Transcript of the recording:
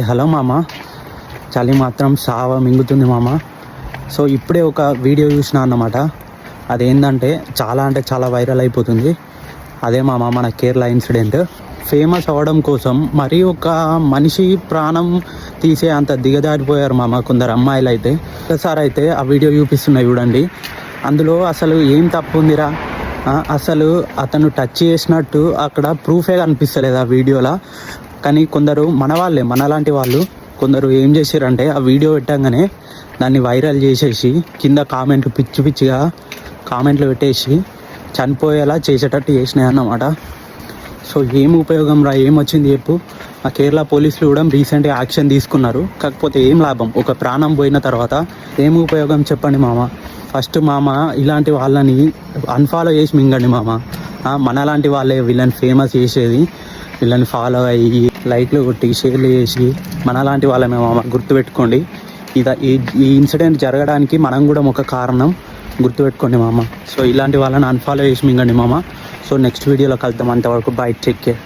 Hello మామ, చలి మాత్రం సావ మింగుతుంది మామ. సో ఇప్పుడే ఒక వీడియో చూసిన అన్నమాట. అదేంటంటే చాలా వైరల్ అయిపోతుంది. అదే మామ మన కేరళ ఇన్సిడెంట్. ఫేమస్ అవ్వడం కోసం మరి ఒక మనిషి ప్రాణం తీసే అంత దిగజారిపోయారు మామ కొందరు అమ్మాయిలు అయితే. ఒకసారి అయితే ఆ వీడియో చూపిస్తున్నాయి చూడండి. అందులో అసలు ఏం తప్పు ఉందిరా, అసలు అతను టచ్ చేసినట్టు అక్కడ ప్రూఫే కనిపిస్తలేదు ఆ వీడియోలో. కానీ కొందరు మనలాంటి వాళ్ళు కొందరు ఏం చేశారంటే ఆ వీడియో పెట్టంగానే దాన్ని వైరల్ చేసేసి కింద కామెంట్లు పిచ్చిగా కామెంట్లు పెట్టేసి చనిపోయేలా చేసేటట్టు చేసినాయి అన్నమాట. సో ఏం ఉపయోగం రా, ఏమొచ్చింది చెప్పు. ఆ కేరళ పోలీసులు కూడా రీసెంట్గా యాక్షన్ తీసుకున్నారు. కాకపోతే ఏం లాభం, ఒక ప్రాణం పోయిన తర్వాత ఏం ఉపయోగం చెప్పండి మామ. ఫస్ట్ మామ ఇలాంటి వాళ్ళని అన్ఫాలో చేసి మింగండి మామ. మనలాంటి వాళ్ళే వీళ్ళని ఫేమస్ చేసేది, వీళ్ళని ఫాలో అయ్యి లైక్లు కొట్టి షేర్లు చేసి మనలాంటి వాళ్ళమే మామ. గుర్తుపెట్టుకోండి, ఈ ఇన్సిడెంట్ జరగడానికి మనం కూడా ఒక కారణం, గుర్తుపెట్టుకోండి మామ. సో ఇలాంటి వాళ్ళని అన్ఫాలో చేసి మింగండి మామ. సో నెక్స్ట్ వీడియోలో కలుద్దాం. అంతవరకు బై, టేక్ కేర్.